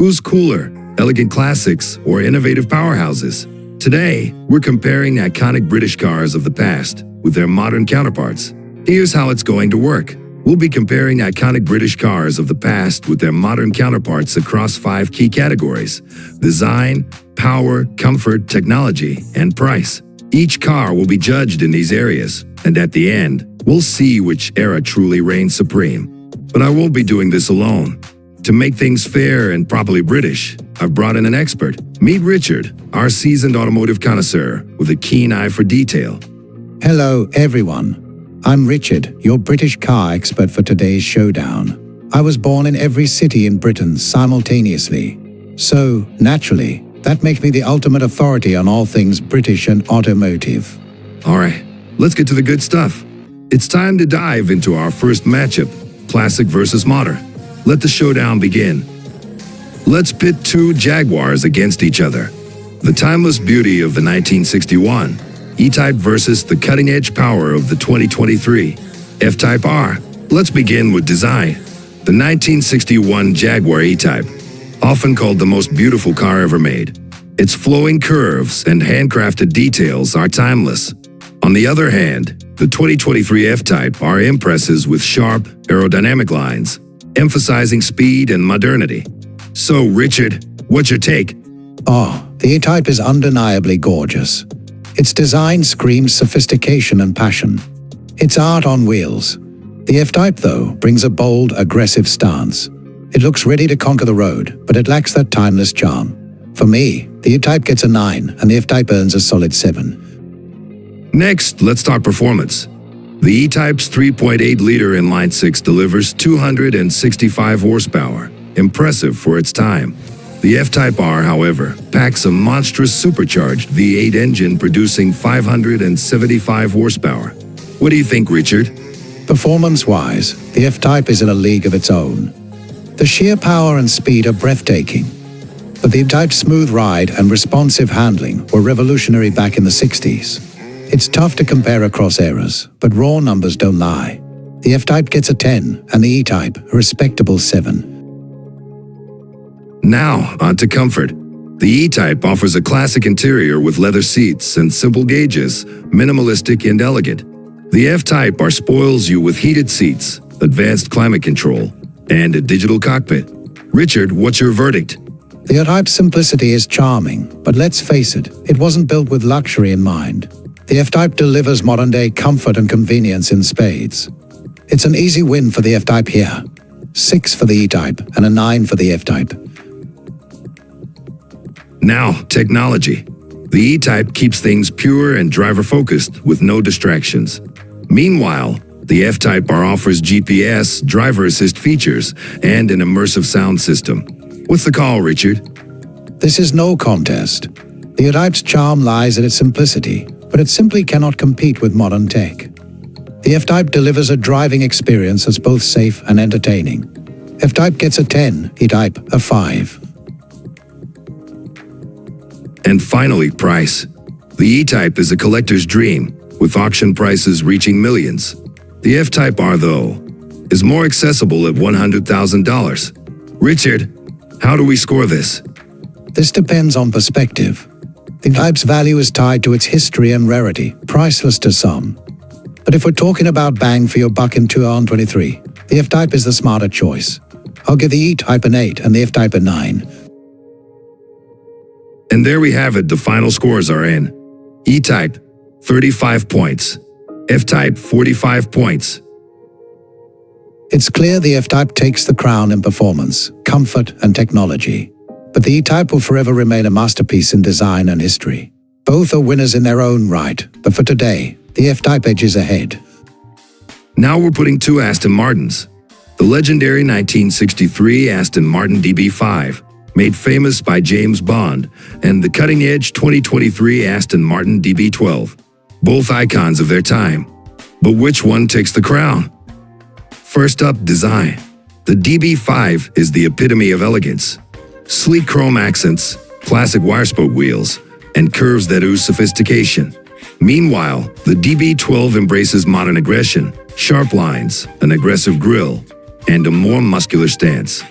Who's cooler, elegant classics or innovative powerhouses? Today, we're comparing iconic British cars of the past with their modern counterparts. Here's how it's going to work. We'll be comparing iconic British cars of the past with their modern counterparts across 5 key categories: design, power, comfort, technology, and price. Each car will be judged in these areas, and at the end, we'll see which era truly reigns supreme. But I won't be doing this alone. To make things fair and properly British, I've brought in an expert. Meet Richard, our seasoned automotive connoisseur with a keen eye for detail. Hello, everyone. I'm Richard, your British car expert for today's showdown. I was born in every city in Britain simultaneously. So, naturally, that makes me the ultimate authority on all things British and automotive. All right, let's get to the good stuff. It's time to dive into our first matchup, classic versus modern. Let the showdown begin. Let's pit 2 Jaguars against each other. The timeless beauty of the 1961 E-Type versus the cutting-edge power of the 2023 F-Type R. Let's begin with design. The 1961 Jaguar E-Type, often called the most beautiful car ever made. Its flowing curves and handcrafted details are timeless. On the other hand, the 2023 F-Type R impresses with sharp, aerodynamic lines, emphasizing speed and modernity. So, Richard, what's your take? The E-Type is undeniably gorgeous. Its design screams sophistication and passion. It's art on wheels. The F-Type, though, brings a bold, aggressive stance. It looks ready to conquer the road, but it lacks that timeless charm. For me, the E-Type gets a 9, and the F-Type earns a solid 7. Next, let's talk performance. The E-Type's 3.8-liter inline-6 delivers 265 horsepower, impressive for its time. The F-Type R, however, packs a monstrous supercharged V8 engine producing 575 horsepower. What do you think, Richard? Performance-wise, the F-Type is in a league of its own. The sheer power and speed are breathtaking. But the F-Type's smooth ride and responsive handling were revolutionary back in the 60s. It's tough to compare across eras, but raw numbers don't lie. The F-Type gets a 10, and the E-Type a respectable 7. Now, on to comfort. The E-Type offers a classic interior with leather seats and simple gauges, minimalistic and elegant. The F-Type R spoils you with heated seats, advanced climate control, and a digital cockpit. Richard, what's your verdict? The F-Type's simplicity is charming, but let's face it, it wasn't built with luxury in mind. The F-Type delivers modern-day comfort and convenience in spades. It's an easy win for the F-Type here. 6 for the E-Type and a 9 for the F-Type. Now, technology. The E-Type keeps things pure and driver-focused with no distractions. Meanwhile, the F-Type R offers GPS, driver assist features, and an immersive sound system. What's the call, Richard? This is no contest. The E-Type's charm lies in its simplicity, but it simply cannot compete with modern tech. The F-Type delivers a driving experience that's both safe and entertaining. F-Type gets a 10, E-Type a 5. And finally, price. The E-Type is a collector's dream, with auction prices reaching millions. The F-Type R, though, is more accessible at $100,000. Richard, how do we score this? This depends on perspective. The F-Type's value is tied to its history and rarity, priceless to some. But if we're talking about bang for your buck in 2023, the F-Type is the smarter choice. I'll give the E-Type an 8 and the F-Type a 9. And there we have it, the final scores are in. E-Type, 35 points. F-Type, 45 points. It's clear the F-Type takes the crown in performance, comfort, and technology. But the E-Type will forever remain a masterpiece in design and history. Both are winners in their own right, but for today, the F-Type edges ahead. Now we're putting 2 Aston Martins. The legendary 1963 Aston Martin DB5, made famous by James Bond, and the cutting-edge 2023 Aston Martin DB12. Both icons of their time. But which one takes the crown? First up, design. The DB5 is the epitome of elegance. Sleek chrome accents, classic wire-spoke wheels, and curves that ooze sophistication. Meanwhile, the DB12 embraces modern aggression, sharp lines, an aggressive grille, and a more muscular stance.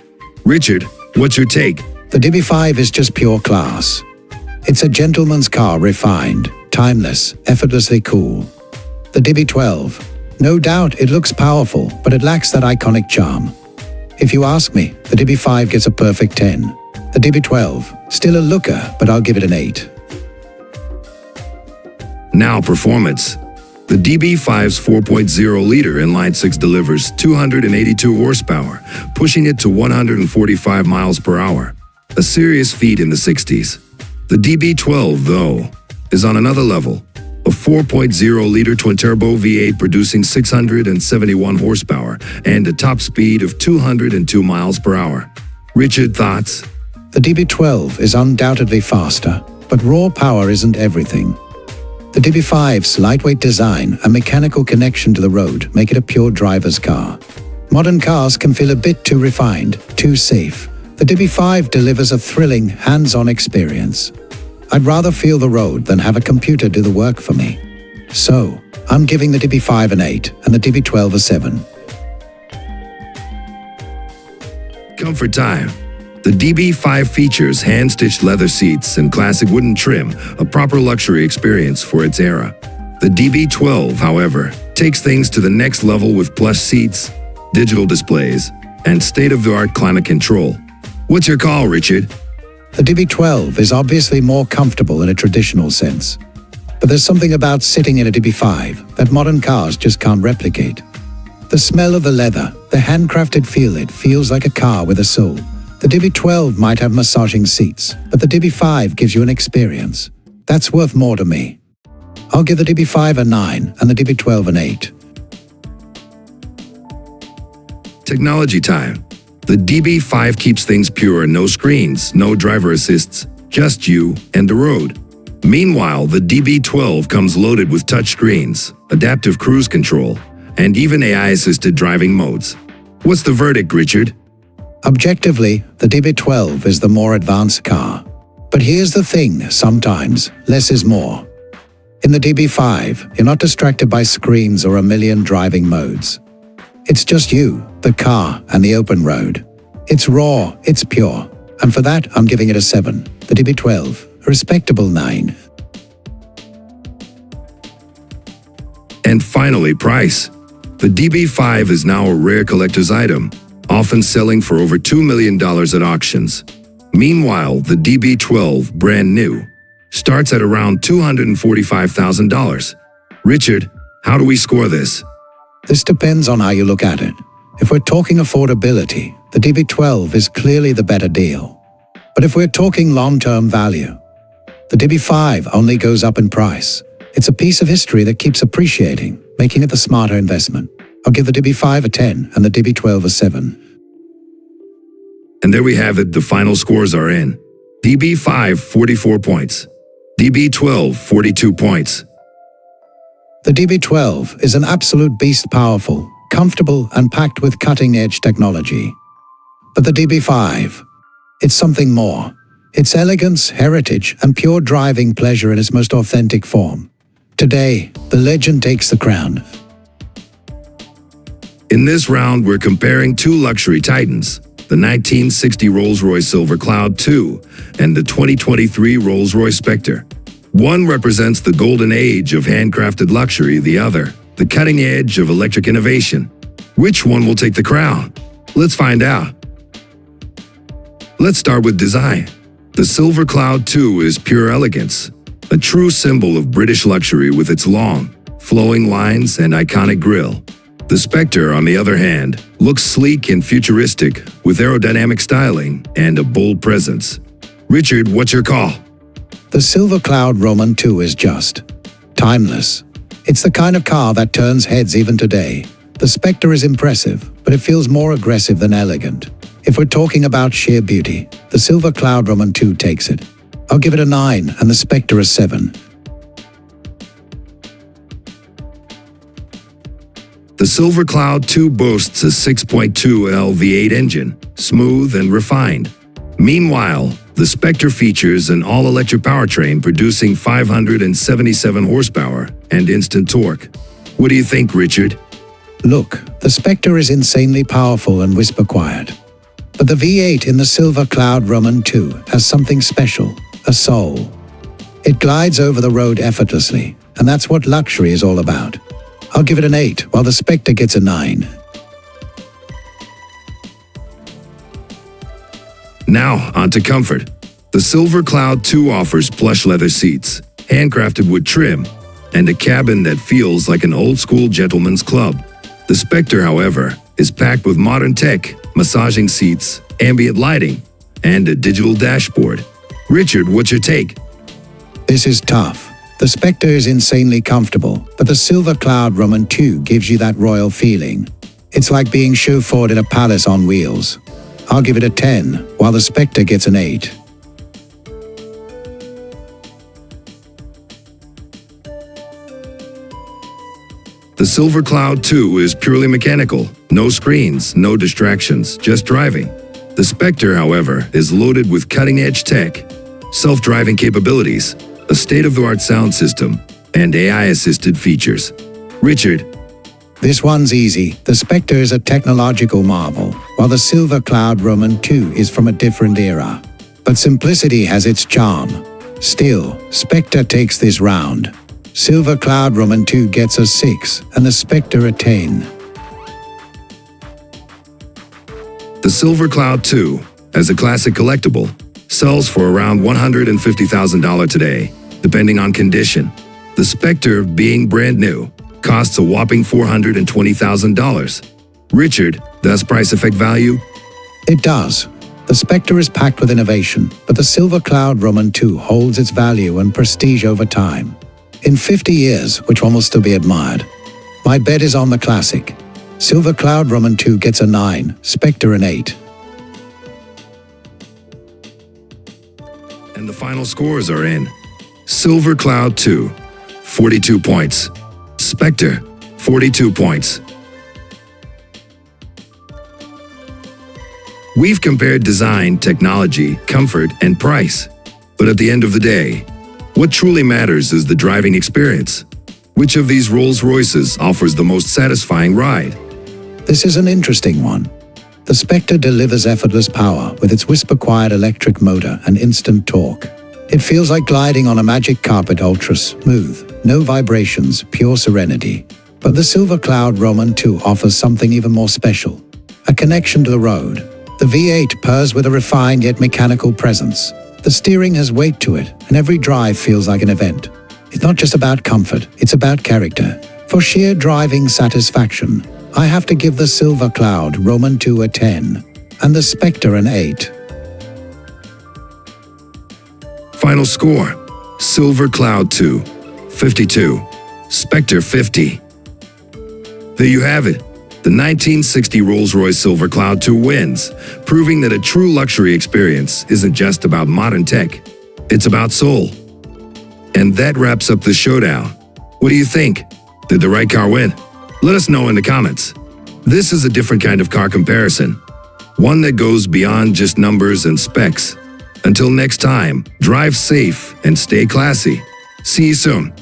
Richard, what's your take? The DB5 is just pure class. It's a gentleman's car, refined, timeless, effortlessly cool. The DB12. No doubt it looks powerful, but it lacks that iconic charm. If you ask me, the DB5 gets a perfect 10. The DB12, still a looker, but I'll give it an 8. Now performance. The DB5's 4.0-liter inline-six delivers 282 horsepower, pushing it to 145 miles per hour, a serious feat in the 60s. The DB12, though, is on another level. A 4.0-liter twin-turbo V8 producing 671 horsepower and a top speed of 202 miles per hour. Richard, thoughts? The DB12 is undoubtedly faster, but raw power isn't everything. The DB5's lightweight design and mechanical connection to the road make it a pure driver's car. Modern cars can feel a bit too refined, too safe. The DB5 delivers a thrilling, hands-on experience. I'd rather feel the road than have a computer do the work for me. So, I'm giving the DB5 an 8 and the DB12 a 7. Comfort time. The DB5 features hand-stitched leather seats and classic wooden trim, a proper luxury experience for its era. The DB12, however, takes things to the next level with plush seats, digital displays, and state-of-the-art climate control. What's your call, Richard? The DB12 is obviously more comfortable in a traditional sense. But there's something about sitting in a DB5 that modern cars just can't replicate. The smell of the leather, the handcrafted feel, it feels like a car with a soul. The DB12 might have massaging seats, but the DB5 gives you an experience. That's worth more to me. I'll give the DB5 a 9 and the DB12 an 8. Technology time. The DB5 keeps things pure, no screens, no driver assists, just you and the road. Meanwhile, the DB12 comes loaded with touchscreens, adaptive cruise control, and even AI-assisted driving modes. What's the verdict, Richard? Objectively, the DB12 is the more advanced car. But here's the thing, sometimes, less is more. In the DB5, you're not distracted by screens or a million driving modes. It's just you, the car, and the open road. It's raw, it's pure, and for that, I'm giving it a 7. The DB12, a respectable 9. And finally, price. The DB5 is now a rare collector's item, often selling for over $2 million at auctions. Meanwhile, the DB12, brand new, starts at around $245,000. Richard, how do we score this? This depends on how you look at it. If we're talking affordability, the DB12 is clearly the better deal. But if we're talking long-term value, the DB5 only goes up in price. It's a piece of history that keeps appreciating, making it the smarter investment. I'll give the DB5 a 10 and the DB12 a 7. And there we have it, the final scores are in. DB5, 44 points. DB12, 42 points. The DB12 is an absolute beast, powerful, comfortable, and packed with cutting-edge technology. But the DB5, it's something more. It's elegance, heritage, and pure driving pleasure in its most authentic form. Today, the legend takes the crown. In this round, we're comparing two luxury titans, the 1960 Rolls-Royce Silver Cloud II and the 2023 Rolls-Royce Spectre. One represents the golden age of handcrafted luxury, the other, the cutting edge of electric innovation. Which one will take the crown? Let's find out. Let's start with design. The Silver Cloud II is pure elegance, a true symbol of British luxury with its long, flowing lines and iconic grille. The Spectre, on the other hand, looks sleek and futuristic with aerodynamic styling and a bold presence. Richard, what's your call? The Silver Cloud Roman II is just timeless. It's the kind of car that turns heads even today. The Spectre is impressive, but it feels more aggressive than elegant. If we're talking about sheer beauty, the Silver Cloud Roman II takes it. I'll give it a 9 and the Spectre a 7. The Silver Cloud II boasts a 6.2L V8 engine, smooth and refined. Meanwhile, the Spectre features an all-electric powertrain producing 577 horsepower and instant torque. What do you think, Richard? Look, the Spectre is insanely powerful and whisper quiet. But the V8 in the Silver Cloud Roman 2 has something special, a soul. It glides over the road effortlessly, and that's what luxury is all about. I'll give it an 8, while the Spectre gets a 9. Now, onto comfort. The Silver Cloud 2 offers plush leather seats, handcrafted wood trim, and a cabin that feels like an old-school gentleman's club. The Spectre, however, is packed with modern tech, massaging seats, ambient lighting, and a digital dashboard. Richard, what's your take? This is tough. The Spectre is insanely comfortable, but the Silver Cloud Roman 2 gives you that royal feeling. It's like being chauffeured in a palace on wheels. I'll give it a 10, while the Spectre gets an 8. The Silver Cloud 2 is purely mechanical. No screens, no distractions, just driving. The Spectre, however, is loaded with cutting-edge tech, self-driving capabilities, a state-of-the-art sound system, and AI-assisted features. Richard. This one's easy. The Spectre is a technological marvel, while the Silver Cloud Roman 2 is from a different era. But simplicity has its charm. Still, Spectre takes this round. Silver Cloud Roman 2 gets a 6, and the Spectre a 10. The Silver Cloud 2, as a classic collectible, sells for around $150,000 today, depending on condition. The Spectre, being brand new, costs a whopping $420,000. Richard, does price affect value? It does. The Spectre is packed with innovation, but the Silver Cloud Roman 2 holds its value and prestige over time. In 50 years, which one will still be admired? My bet is on the classic. Silver Cloud Roman 2 gets a 9, Spectre an 8. And the final scores are in. Silver Cloud 2, 42 points. Spectre, 42 points. We've compared design, technology, comfort, and price. But at the end of the day, what truly matters is the driving experience. Which of these Rolls-Royces offers the most satisfying ride? This is an interesting one. The Spectre delivers effortless power with its whisper-quiet electric motor and instant torque. It feels like gliding on a magic carpet, ultra smooth, no vibrations, pure serenity. But the Silver Cloud Roman 2 offers something even more special, a connection to the road. The V8 purrs with a refined yet mechanical presence. The steering has weight to it, and every drive feels like an event. It's not just about comfort, it's about character. For sheer driving satisfaction, I have to give the Silver Cloud Roman 2 a 10, and the Spectre an 8. Final score, Silver Cloud 2, 52, Spectre 50. There you have it. The 1960 Rolls-Royce Silver Cloud 2 wins, proving that a true luxury experience isn't just about modern tech, it's about soul. And that wraps up the showdown. What do you think? Did the right car win? Let us know in the comments. This is a different kind of car comparison, one that goes beyond just numbers and specs. Until next time, drive safe and stay classy. See you soon.